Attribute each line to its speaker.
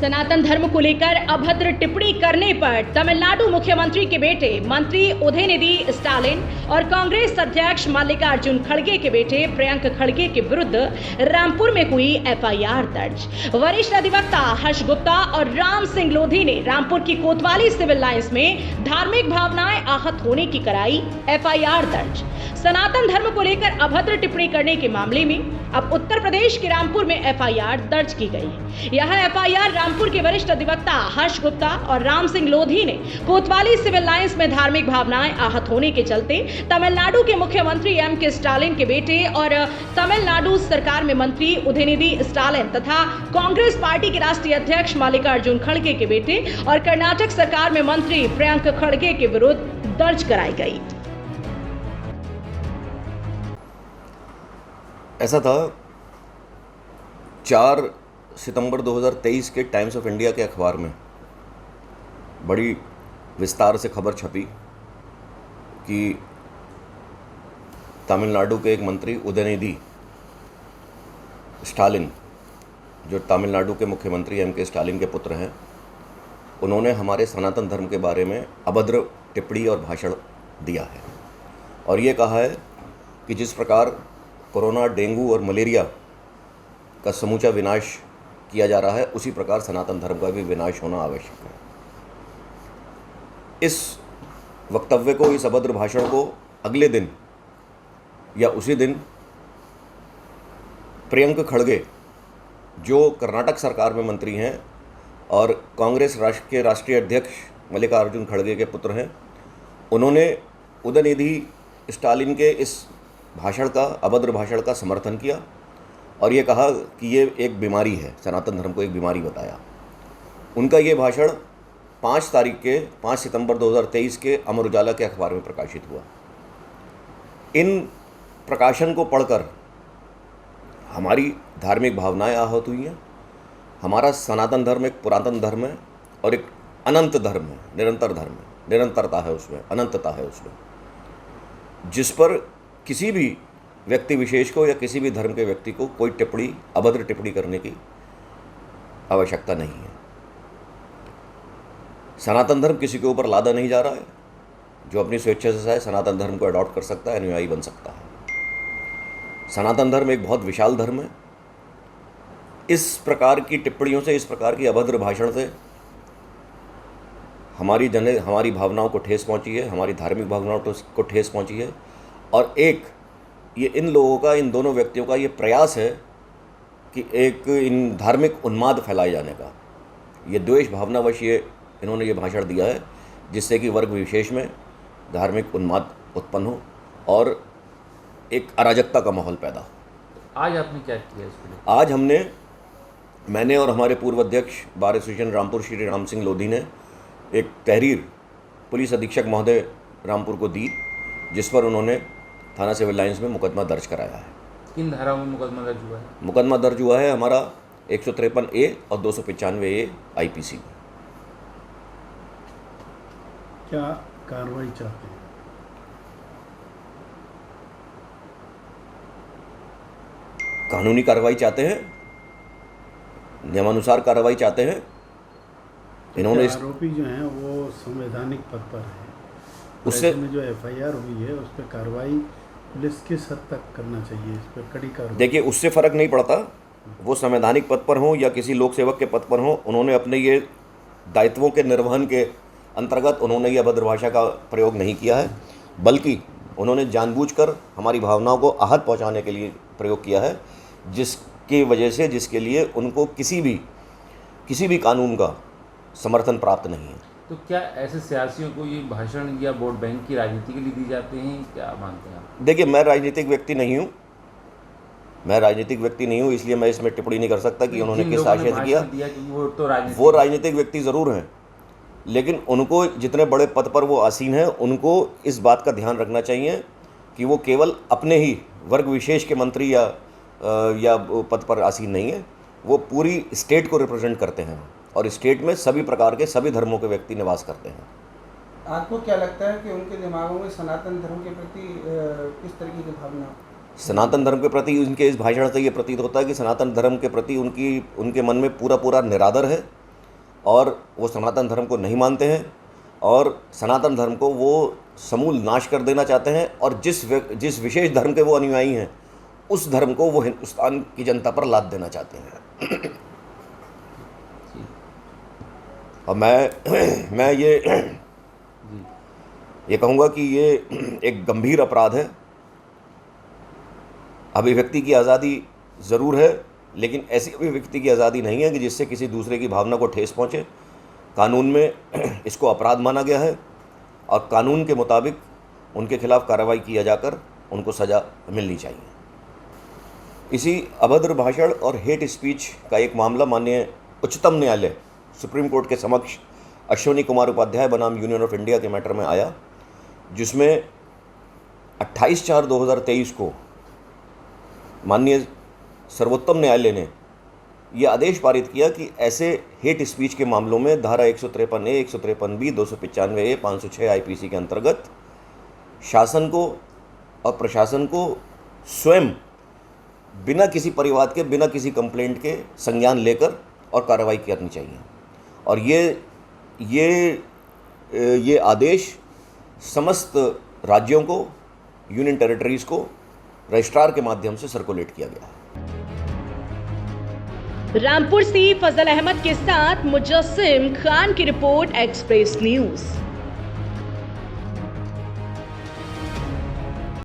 Speaker 1: सनातन धर्म को लेकर अभद्र टिप्पणी करने पर तमिलनाडु मुख्यमंत्री के बेटे मंत्री उदयनिधि स्टालिन और कांग्रेस अध्यक्ष मल्लिकार्जुन खड़गे के बेटे प्रियंक खड़गे के विरुद्ध रामपुर में हुई एफआईआर दर्ज। वरिष्ठ अधिवक्ता हर्ष गुप्ता और राम सिंह लोधी ने रामपुर की कोतवाली सिविल लाइंस में धार्मिक भावनाएं आहत होने की कराई एफआईआर दर्ज। सनातन धर्म को लेकर अभद्र टिप्पणी करने के मामले में अब उत्तर प्रदेश के रामपुर में एफआईआर दर्ज की गई है। यह एफआईआर रामपुर के वरिष्ठ अधिवक्ता हर्ष गुप्ता और राम सिंह लोधी ने कोतवाली सिविल लाइंस में धार्मिक भावनाएं आहत होने के चलते तमिलनाडु के मुख्यमंत्री एम.के. स्टालिन के बेटे और तमिलनाडु सरकार में मंत्री उदयनिधि स्टालिन तथा कांग्रेस पार्टी के राष्ट्रीय अध्यक्ष मल्लिकार्जुन खड़गे के बेटे और कर्नाटक सरकार में मंत्री प्रियंक खड़गे के विरुद्ध दर्ज कराई गई।
Speaker 2: ऐसा था 4 सितंबर 2023 के टाइम्स ऑफ इंडिया के अखबार में बड़ी विस्तार से खबर छपी कि तमिलनाडु के एक मंत्री उदयनिधि स्टालिन, जो तमिलनाडु के मुख्यमंत्री एम.के. स्टालिन के पुत्र हैं, उन्होंने हमारे सनातन धर्म के बारे में अभद्र टिप्पणी और भाषण दिया है और ये कहा है कि जिस प्रकार कोरोना, डेंगू और मलेरिया का समूचा विनाश किया जा रहा है, उसी प्रकार सनातन धर्म का भी विनाश होना आवश्यक है। इस वक्तव्य को, इस अभद्र भाषण को अगले दिन या उसी दिन प्रियंक खड़गे, जो कर्नाटक सरकार में मंत्री हैं और कांग्रेस के राष्ट्रीय अध्यक्ष मल्लिकार्जुन खड़गे के पुत्र हैं, उन्होंने उदयनिधि स्टालिन के इस भाषण का, अभद्र भाषण का समर्थन किया और ये कहा कि ये एक बीमारी है, सनातन धर्म को एक बीमारी बताया। उनका ये भाषण 5 सितंबर 2023 के अमर उजाला के अखबार में प्रकाशित हुआ। इन प्रकाशन को पढ़कर हमारी धार्मिक भावनाएं आहत हुई हैं। हमारा सनातन धर्म एक पुरातन धर्म है और एक अनंत धर्म है, निरंतर धर्म है, निरंतरता है उसमें, अनंतता है उसमें, जिस पर किसी भी व्यक्ति विशेष को या किसी भी धर्म के व्यक्ति को कोई टिप्पणी, अभद्र टिप्पणी करने की आवश्यकता नहीं है। सनातन धर्म किसी के ऊपर लादा नहीं जा रहा है। जो अपनी स्वेच्छा से चाहे सनातन धर्म को अडॉप्ट कर सकता है, अनुयायी बन सकता है। सनातन धर्म एक बहुत विशाल धर्म है। इस प्रकार की टिप्पणियों से, इस प्रकार की अभद्र भाषण से हमारी भावनाओं को ठेस पहुंची है, हमारी धार्मिक भावनाओं को ठेस पहुंची है और ये इन लोगों का, इन दोनों व्यक्तियों का ये प्रयास है कि एक इन धार्मिक उन्माद फैलाए जाने का, ये द्वेष भावनावश इन्होंने ये भाषण दिया है, जिससे कि वर्ग विशेष में धार्मिक उन्माद उत्पन्न हो और एक अराजकता का माहौल पैदा हो।
Speaker 3: आज आपने क्या किया इसके लिए?
Speaker 2: आज मैंने और हमारे पूर्व अध्यक्ष बार एसोसिएशन रामपुर श्री राम सिंह लोधी ने एक तहरीर पुलिस अधीक्षक महोदय रामपुर को दी, जिस पर उन्होंने थाना सिविल लाइंस में मुकदमा दर्ज कराया है।
Speaker 3: किन धाराओं में मुकदमा दर्ज हुआ है?
Speaker 2: मुकदमा दर्ज हुआ है हमारा 153A और 295A IPC में।
Speaker 4: क्या कार्रवाई चाहते हैं?
Speaker 2: कानूनी कार्रवाई चाहते हैं, नियमानुसार कार्रवाई चाहते हैं। इन्होंने
Speaker 4: आरोपी जो हैं वो संवैधानिक पद पर है,
Speaker 2: उससे
Speaker 4: में जो एफआईआर हुई है उस पर कार्रवाई पुलिस किस हद तक करना चाहिए, इस पर कड़ी कार्रवाई?
Speaker 2: देखिए, उससे फ़र्क नहीं पड़ता वो संवैधानिक पद पर हों या किसी लोक सेवक के पद पर हों। उन्होंने अपने ये दायित्वों के निर्वहन के अंतर्गत उन्होंने ये अभद्र भाषा का प्रयोग नहीं किया है, बल्कि उन्होंने जानबूझकर हमारी भावनाओं को आहत पहुंचाने के लिए प्रयोग किया है, जिसकी वजह से, जिसके लिए उनको किसी भी कानून का समर्थन प्राप्त नहीं है।
Speaker 3: तो क्या ऐसे सियासियों को ये भाषण या वोट बैंक की राजनीति के लिए दी जाते हैं, क्या मानते हैं आप?
Speaker 2: देखिए, मैं राजनीतिक व्यक्ति नहीं हूँ, इसलिए मैं इसमें टिप्पणी नहीं कर सकता कि उन्होंने किस आशय से किया। वो राजनीतिक व्यक्ति ज़रूर हैं, लेकिन उनको, जितने बड़े पद पर वो आसीन हैं, उनको इस बात का ध्यान रखना चाहिए कि वो केवल अपने ही वर्ग विशेष के मंत्री या पद पर आसीन नहीं है। वो पूरी स्टेट को रिप्रेजेंट करते हैं और स्टेट में सभी प्रकार के, सभी धर्मों के व्यक्ति निवास करते हैं।
Speaker 5: आपको क्या लगता है कि उनके दिमागों में सनातन धर्म के प्रति किस तरीके की भावना?
Speaker 2: सनातन धर्म के प्रति उनके इस भाषण से ये प्रतीत होता है कि सनातन धर्म के प्रति उनके मन में पूरा निरादर है और वो सनातन धर्म को नहीं मानते हैं और सनातन धर्म को वो समूल नाश कर देना चाहते हैं और जिस विशेष धर्म के वो अनुयायी हैं उस धर्म को वो हिंदुस्तान की जनता पर लाद देना चाहते हैं। और मैं ये कहूँगा कि ये एक गंभीर अपराध है। अभिव्यक्ति की आज़ादी ज़रूर है, लेकिन ऐसी अभिव्यक्ति की आज़ादी नहीं है कि जिससे किसी दूसरे की भावना को ठेस पहुँचे। कानून में इसको अपराध माना गया है और कानून के मुताबिक उनके खिलाफ कार्रवाई किया जाकर उनको सज़ा मिलनी चाहिए। इसी अभद्र भाषण और हेट स्पीच का एक मामला माननीय उच्चतम न्यायालय सुप्रीम कोर्ट के समक्ष अश्विनी कुमार उपाध्याय बनाम यूनियन ऑफ इंडिया के मैटर में आया, जिसमें 28/4/2023 को माननीय सर्वोत्तम न्यायालय ने यह आदेश पारित किया कि ऐसे हेट स्पीच के मामलों में धारा 153A, 153B, 295A, 506 आईपीसी के अंतर्गत शासन को और प्रशासन को स्वयं बिना किसी परिवाद के, बिना किसी कंप्लेंट के संज्ञान लेकर और कार्रवाई करनी चाहिए। और ये आदेश समस्त राज्यों को, यूनियन टेरिटरीज़ को रजिस्ट्रार के माध्यम से सर्कुलेट किया गया है।
Speaker 1: रामपुर से फजल अहमद के साथ मुजस्सिम खान की रिपोर्ट, एक्सप्रेस न्यूज़।